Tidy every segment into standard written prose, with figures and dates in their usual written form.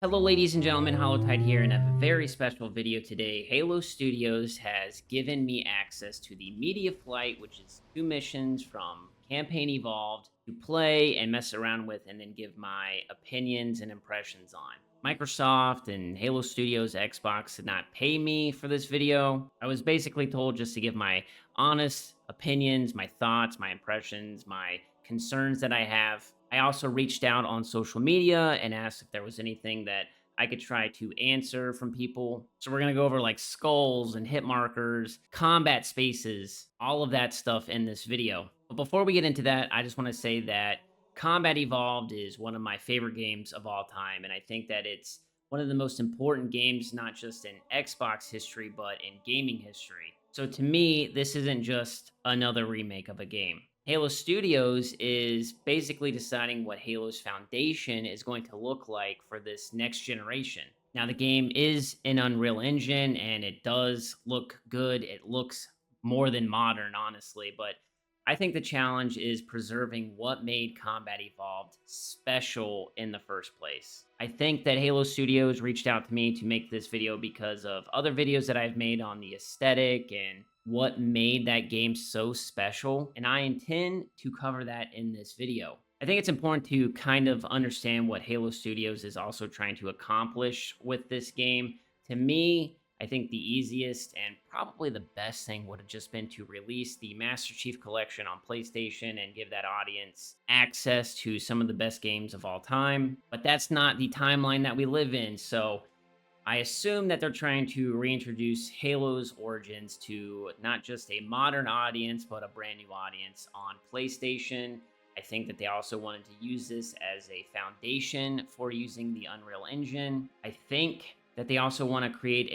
Hello, ladies and gentlemen, Holotide here, and I have a very special video today. Halo Studios has given me access to the Media Flight, which is two missions from Campaign Evolved to play and mess around with, and then give my opinions and impressions on. Microsoft and Halo Studios Xbox did not pay me for this video. I was basically told just to give my honest opinions, my thoughts, my impressions, my concerns that I have. I also reached out on social media and asked if there was anything that I could try to answer from people. So we're going to go over like skulls and hit markers, combat spaces, all of that stuff in this video. But before we get into that, I just want to say that Combat Evolved is one of my favorite games of all time. And I think that it's one of the most important games, not just in Xbox history, but in gaming history. So to me, this isn't just another remake of a game. Halo Studios is basically deciding what Halo's foundation is going to look like for this next generation. Now, the game is in Unreal Engine and it does look good. It looks more than modern, honestly, but I think the challenge is preserving what made Combat Evolved special in the first place. I think that Halo Studios reached out to me to make this video because of other videos that I've made on the aesthetic and what made that game so special, and I intend to cover that in this video. I think it's important to kind of understand what Halo Studios is also trying to accomplish with this game. To me, I think the easiest and probably the best thing would have just been to release the Master Chief Collection on PlayStation and give that audience access to some of the best games of all time. But that's not the timeline that we live in. So I assume that they're trying to reintroduce Halo's origins to not just a modern audience, but a brand new audience on PlayStation. I think that they also wanted to use this as a foundation for using the Unreal Engine. I think that they also want to create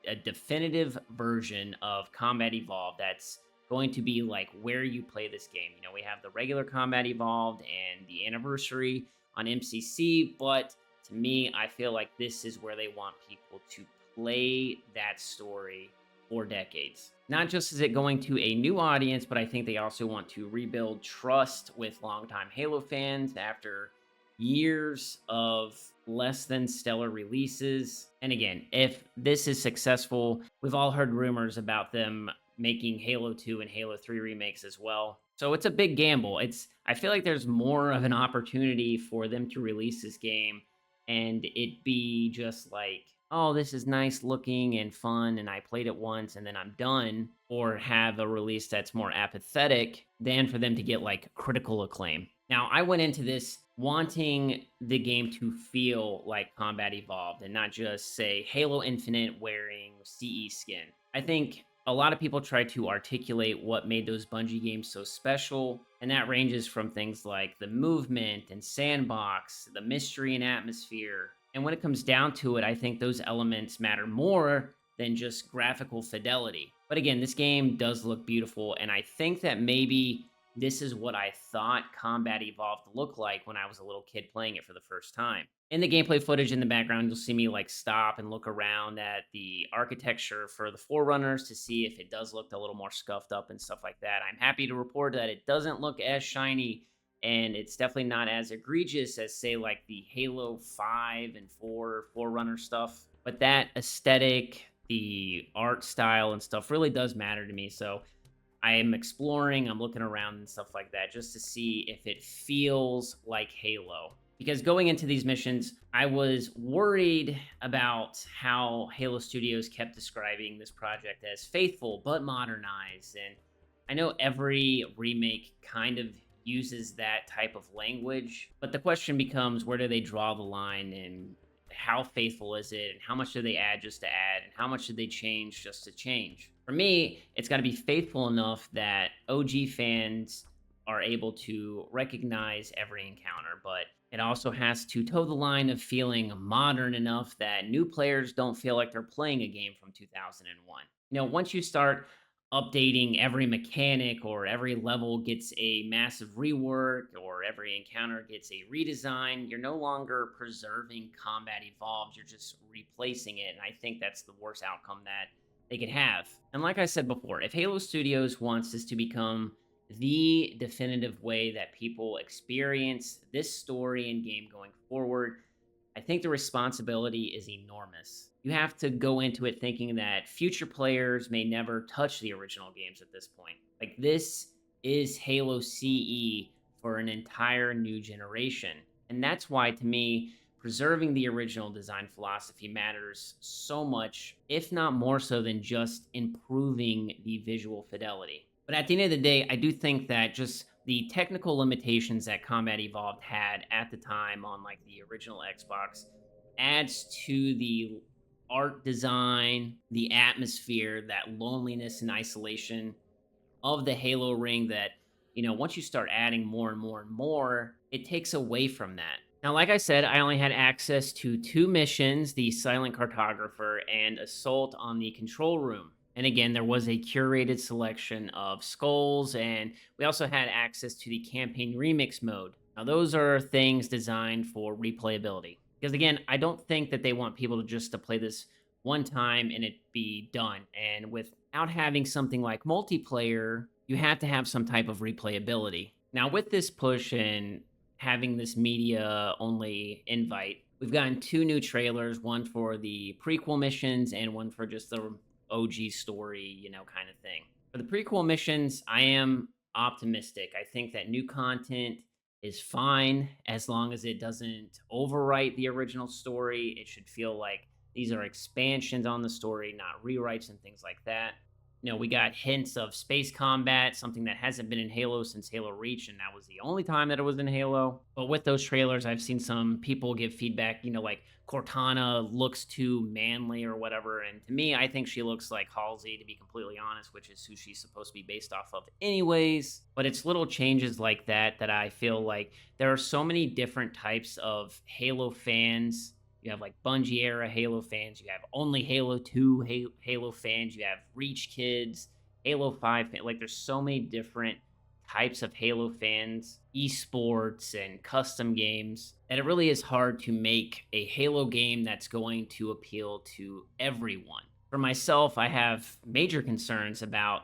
a definitive version of Combat Evolved that's going to be like where you play this game. You know, we have the regular Combat Evolved and the anniversary on MCC, but to me, I feel like this is where they want people to play that story for decades. Not just is it going to a new audience, but I think they also want to rebuild trust with longtime Halo fans after years of less than stellar releases. And again, if this is successful, we've all heard rumors about them making Halo 2 and Halo 3 remakes as well. So it's a big gamble. I feel like there's more of an opportunity for them to release this game and it be just like, oh, this is nice looking and fun, and I played it once and then I'm done, or have a release that's more apathetic than for them to get like critical acclaim. Now, I went into this wanting the game to feel like Combat Evolved and not just say Halo Infinite wearing CE skin. I think a lot of people try to articulate what made those Bungie games so special, and that ranges from things like the movement and sandbox, the mystery and atmosphere. And when it comes down to it, I think those elements matter more than just graphical fidelity. But again, this game does look beautiful, and I think that maybe this is what I thought Combat Evolved looked like when I was a little kid playing it for the first time. In the gameplay footage in the background, you'll see me like stop and look around at the architecture for the Forerunners to see if it does look a little more scuffed up and stuff like that. I'm happy to report that it doesn't look as shiny and it's definitely not as egregious as, say, like the Halo 5 and 4 Forerunner stuff. But that aesthetic, the art style and stuff really does matter to me. So I am exploring, I'm looking around and stuff like that just to see if it feels like Halo. Because going into these missions, I was worried about how Halo Studios kept describing this project as faithful but modernized. And I know every remake kind of uses that type of language, but the question becomes, where do they draw the line, and how faithful is it, and how much do they add just to add, and how much do they change just to change? For me, it's got to be faithful enough that OG fans are able to recognize every encounter, but it also has to toe the line of feeling modern enough that new players don't feel like they're playing a game from 2001. You know, once you start updating every mechanic, or every level gets a massive rework, or every encounter gets a redesign, you're no longer preserving Combat Evolved, you're just replacing it. And I think that's the worst outcome that they could have. And like I said before, if Halo Studios wants this to become the definitive way that people experience this story and game going forward, I think the responsibility is enormous. You have to go into it thinking that future players may never touch the original games at this point. Like, this is Halo CE for an entire new generation. And that's why, to me, preserving the original design philosophy matters so much, if not more so than just improving the visual fidelity. But at the end of the day, I do think that just the technical limitations that Combat Evolved had at the time on like the original Xbox adds to the art design, the atmosphere, that loneliness and isolation of the Halo ring that, once you start adding more and more and more, it takes away from that. Now, like I said, I only had access to two missions, the Silent Cartographer and Assault on the Control Room. And again, there was a curated selection of skulls, and we also had access to the campaign remix mode. Now, those are things designed for replayability. Because again, I don't think that they want people to just to play this one time and it be done. And without having something like multiplayer, you have to have some type of replayability. Now, with this push and having this media only invite, we've gotten two new trailers, one for the prequel missions and one for just the OG story, kind of thing. For the prequel missions, I am optimistic. I think that new content is fine as long as it doesn't overwrite the original story. It should feel like these are expansions on the story, not rewrites and things like that. We got hints of space combat, something that hasn't been in Halo since Halo Reach, and that was the only time that it was in Halo. But with those trailers, I've seen some people give feedback, like Cortana looks too manly or whatever. And to me, I think she looks like Halsey, to be completely honest, which is who she's supposed to be based off of, anyways. But it's little changes like that that I feel like there are so many different types of Halo fans. You have like Bungie era Halo fans. You have only Halo 2 Halo fans. You have Reach kids, Halo 5 like there's so many different types of Halo fans, esports and custom games, that it really is hard to make a Halo game that's going to appeal to everyone. For myself, I have major concerns about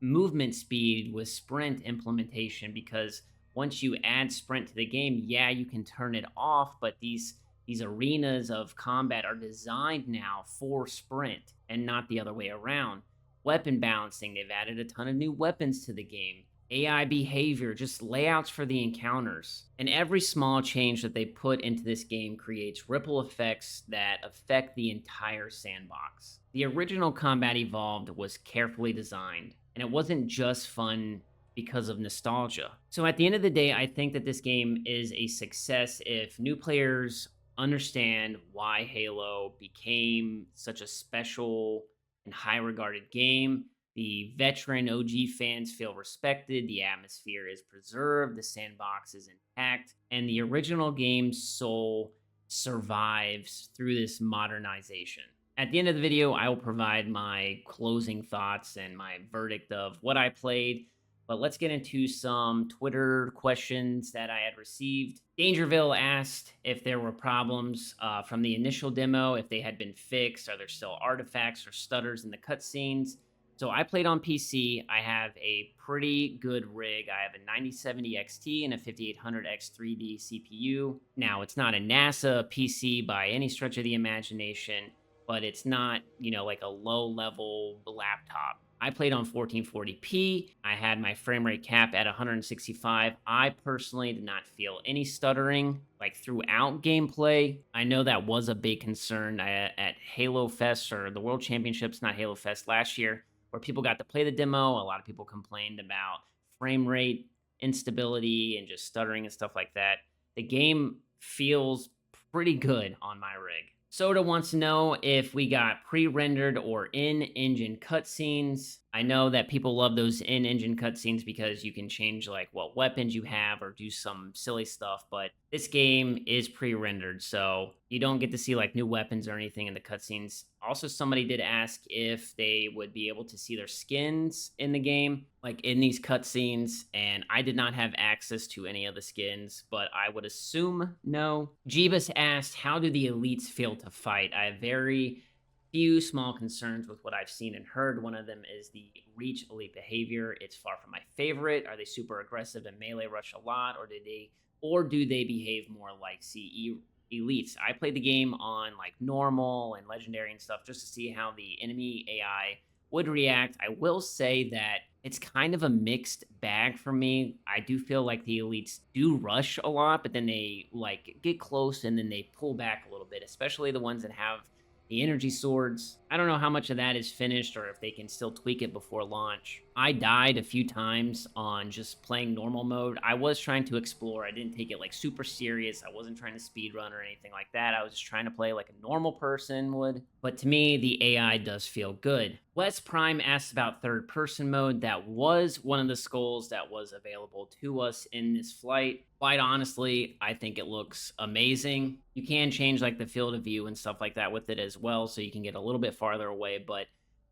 movement speed with sprint implementation, because once you add sprint to the game, yeah, you can turn it off, but these arenas of combat are designed now for sprint and not the other way around. Weapon balancing, they've added a ton of new weapons to the game. AI behavior, just layouts for the encounters. And every small change that they put into this game creates ripple effects that affect the entire sandbox. The original Combat Evolved was carefully designed, and it wasn't just fun because of nostalgia. So at the end of the day, I think that this game is a success if new players understand why Halo became such a special and high regarded game. The veteran OG fans feel respected, the atmosphere is preserved, the sandbox is intact, and the original game's soul survives through this modernization. At the end of the video, I will provide my closing thoughts and my verdict of what I played. But let's get into some Twitter questions that I had received. Dangerville asked if there were problems from the initial demo, if they had been fixed. Are there still artifacts or stutters in the cutscenes? So I played on PC. I have a pretty good rig. I have a 9070 XT and a 5800 X3D CPU. Now, it's not a NASA PC by any stretch of the imagination, but it's not, like a low-level laptop. I played on 1440p. I had my frame rate cap at 165. I personally did not feel any stuttering like throughout gameplay. I know that was a big concern at Halo Fest, or the World Championships, not Halo Fest, last year, where people got to play the demo. A lot of people complained about frame rate instability and just stuttering and stuff like that. The game feels pretty good on my rig. Soda wants to know if we got pre-rendered or in-engine cutscenes. I know that people love those in-engine cutscenes because you can change like what weapons you have or do some silly stuff, but this game is pre-rendered, so you don't get to see like new weapons or anything in the cutscenes. Also, somebody did ask if they would be able to see their skins in the game, like in these cutscenes, and I did not have access to any of the skins, but I would assume no. Jeebus asked, how do the elites feel to fight? I have very few small concerns with what I've seen and heard. One of them is the Reach elite behavior. It's far from my favorite. Are they super aggressive and melee rush a lot, or do they behave more like CE elites. I played the game on like normal and legendary and stuff just to see how the enemy AI would react. I will say that it's kind of a mixed bag for me. I do feel like the elites do rush a lot, but then they like get close and then they pull back a little bit, especially the ones that have the energy swords. I don't know how much of that is finished or if they can still tweak it before launch. I died a few times on just playing normal mode. I was trying to explore. I didn't take it like super serious. I wasn't trying to speed run or anything like that. I was just trying to play like a normal person would. But to me, the AI does feel good. Wes Prime asked about third person mode. That was one of the skulls that was available to us in this flight. Quite honestly, I think it looks amazing. You can change like the field of view and stuff like that with it as well, so you can get a little bit farther away. But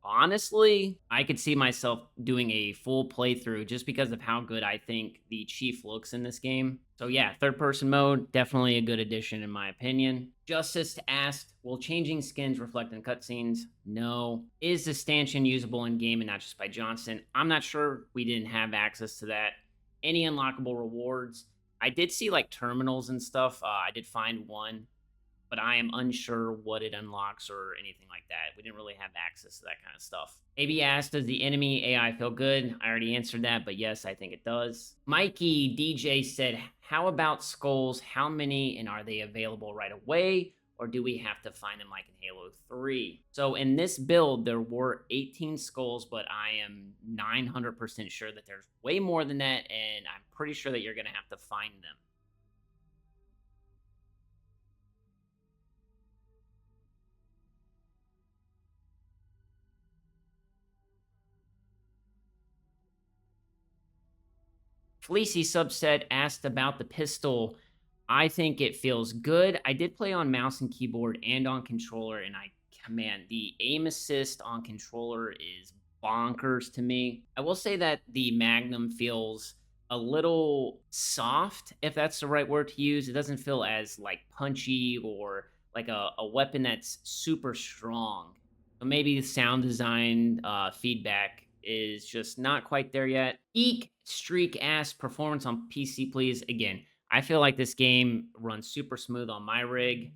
honestly, I could see myself doing a full playthrough just because of how good I think the Chief looks in this game. So yeah, third person mode, definitely a good addition in my opinion. Justice asked, will changing skins reflect in cutscenes? No. Is the stanchion usable in game and not just by Johnson? I'm not sure. We didn't have access to that. Any unlockable rewards? I did see like terminals and stuff. I did find one, but I am unsure what it unlocks or anything like that. We didn't really have access to that kind of stuff. AB asked, does the enemy AI feel good? I already answered that, but yes, I think it does. Mikey DJ said, how about skulls? How many, and are they available right away? Or do we have to find them like in Halo 3? So in this build, there were 18 skulls, but I am 900% sure that there's way more than that, and I'm pretty sure that you're going to have to find them. Fleecy Subset asked about the pistol. I think it feels good. I did play on mouse and keyboard and on controller, and man, the aim assist on controller is bonkers to me. I will say that the Magnum feels a little soft, if that's the right word to use. It doesn't feel as like punchy or like a weapon that's super strong. So maybe the sound design feedback is just not quite there yet. Eek Streak ass performance on PC, please. Again, I feel like this game runs super smooth on my rig.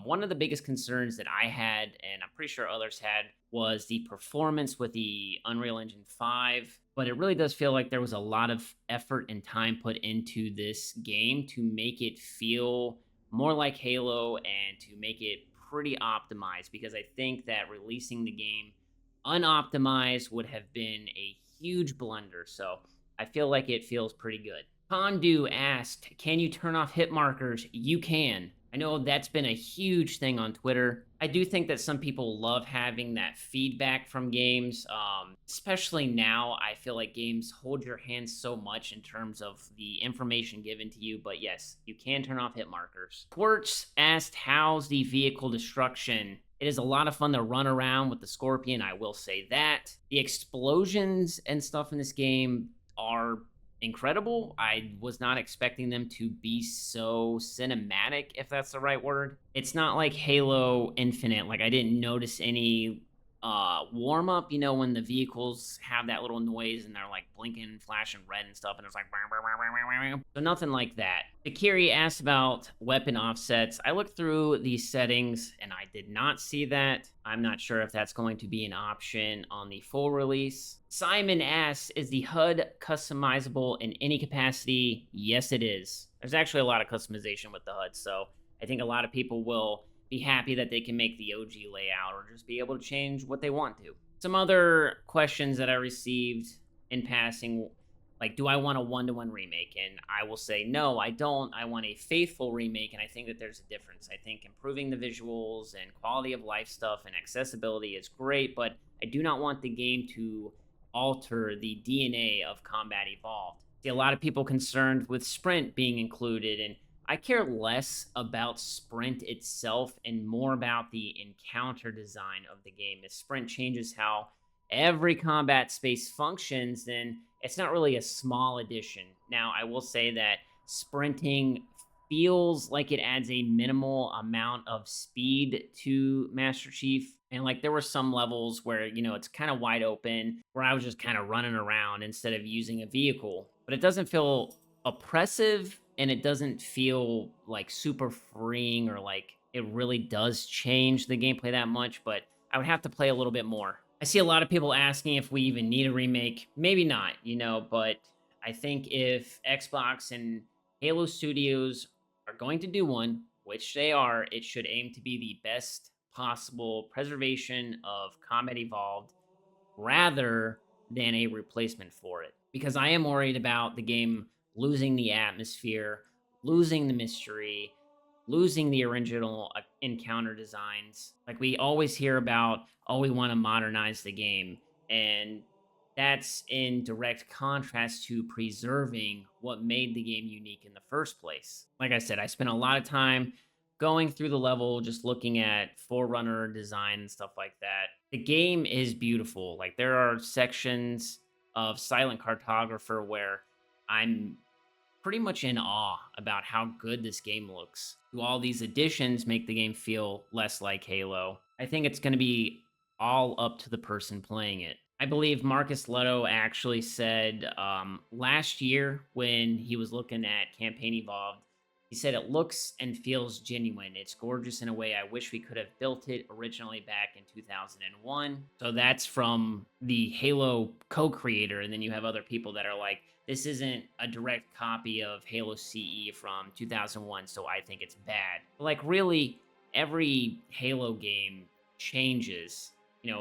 One of the biggest concerns that I had, and I'm pretty sure others had, was the performance with the Unreal Engine 5. But it really does feel like there was a lot of effort and time put into this game to make it feel more like Halo and to make it pretty optimized, because I think that releasing the game unoptimized would have been a huge blunder. So I feel like it feels pretty good. Condu asked, can you turn off hit markers? You can. I know that's been a huge thing on Twitter. I do think that some people love having that feedback from games. Especially now, I feel like games hold your hands so much in terms of the information given to you. But yes, you can turn off hit markers. Quartz asked, how's the vehicle destruction? It is a lot of fun to run around with the Scorpion, I will say that. The explosions and stuff in this game are incredible. I was not expecting them to be so cinematic, if that's the right word. It's not like Halo Infinite. Like, I didn't notice any warm up, when the vehicles have that little noise and they're like blinking and flashing red and stuff, and it's like so nothing like that. Akiri asked about weapon offsets. I looked through these settings and I did not see that. I'm not sure if that's going to be an option on the full release. Simon asks, is the HUD customizable in any capacity? Yes, it is. There's actually a lot of customization with the HUD, so I think a lot of people will be happy that they can make the OG layout or just be able to change what they want to. Some other questions that I received in passing, like, do I want a one-to-one remake? And I will say, no, I don't. I want a faithful remake, and I think that there's a difference. I think improving the visuals and quality of life stuff and accessibility is great, but I do not want the game to alter the DNA of Combat Evolved. See, a lot of people concerned with Sprint being included, and I care less about Sprint itself and more about the encounter design of the game. If Sprint changes how every combat space functions, then it's not really a small addition. Now, I will say that sprinting feels like it adds a minimal amount of speed to Master Chief. And like there were some levels where, it's kind of wide open, where I was just kind of running around instead of using a vehicle. But it doesn't feel oppressive and it doesn't feel like super freeing or like it really does change the gameplay that much, but I would have to play a little bit more. I see a lot of people asking if we even need a remake. Maybe not, but I think if Xbox and Halo Studios are going to do one, which they are, it should aim to be the best possible preservation of Combat Evolved rather than a replacement for it. Because I am worried about the game losing the atmosphere, losing the mystery, losing the original encounter designs. Like we always hear about, oh, we want to modernize the game. And that's in direct contrast to preserving what made the game unique in the first place. Like I said, I spent a lot of time going through the level, just looking at Forerunner design and stuff like that. The game is beautiful. Like there are sections of Silent Cartographer where I'm pretty much in awe about how good this game looks. Do all these additions make the game feel less like Halo? I think it's going to be all up to the person playing it. I believe Marcus Leto actually said last year when he was looking at Campaign Evolved, he said it looks and feels genuine. It's gorgeous in a way I wish we could have built it originally back in 2001. So that's from the Halo co-creator, and then you have other people that are like, this isn't a direct copy of Halo CE from 2001, so I think it's bad. But like really, every Halo game changes.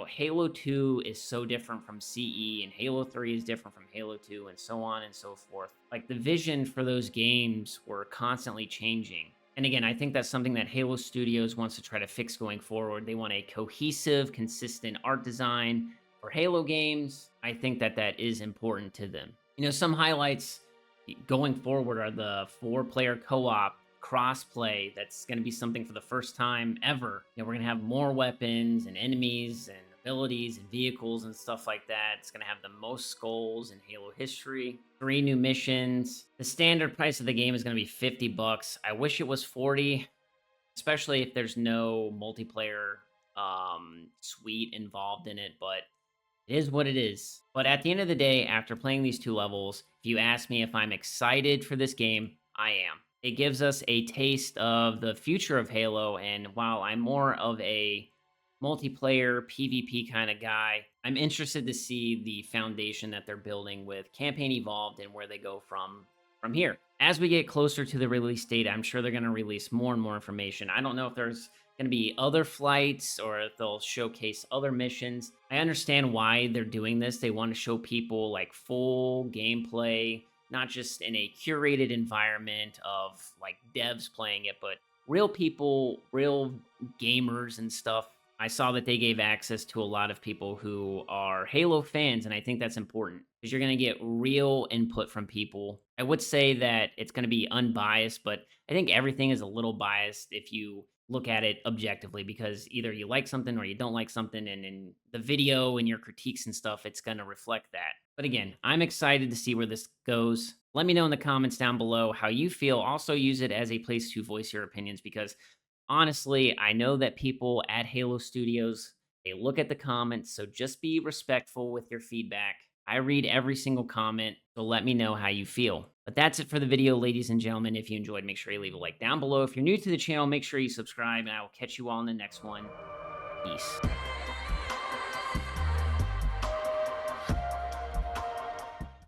Halo 2 is so different from CE, and Halo 3 is different from Halo 2, and so on and so forth. Like, the vision for those games were constantly changing. And again, I think that's something that Halo Studios wants to try to fix going forward. They want a cohesive, consistent art design for Halo games. I think that that is important to them. Some highlights going forward are the 4-player co-op crossplay. That's going to be something for the first time ever. We're going to have more weapons and enemies and abilities and vehicles and stuff like that. It's going to have the most skulls in Halo history. 3 new missions. The standard price of the game is going to be $50. I wish it was 40, especially if there's no multiplayer suite involved in it, but it is what it is. But at the end of the day, after playing these 2 levels, if you ask me if I'm excited for this game, I am. It gives us a taste of the future of Halo, and while I'm more of a multiplayer PvP kind of guy, I'm interested to see the foundation that they're building with Campaign Evolved and where they go from here. As we get closer to the release date, I'm sure they're going to release more and more information. I don't know if there's going to be other flights or if they'll showcase other missions. I understand why they're doing this. They want to show people like full gameplay, not just in a curated environment of like devs playing it, but real people, real gamers and stuff. I saw that they gave access to a lot of people who are Halo fans, and I think that's important because you're going to get real input from people. I would say that it's going to be unbiased, but I think everything is a little biased if you look at it objectively, because either you like something or you don't like something, and in the video and your critiques and stuff, it's going to reflect that. But again, I'm excited to see where this goes. Let me know in the comments down below how you feel. Also use it as a place to voice your opinions, because honestly, I know that people at Halo Studios, they look at the comments, so just be respectful with your feedback. I read every single comment, so let me know how you feel. But that's it for the video, ladies and gentlemen. If you enjoyed, make sure you leave a like down below. If you're new to the channel, make sure you subscribe, and I will catch you all in the next one. Peace.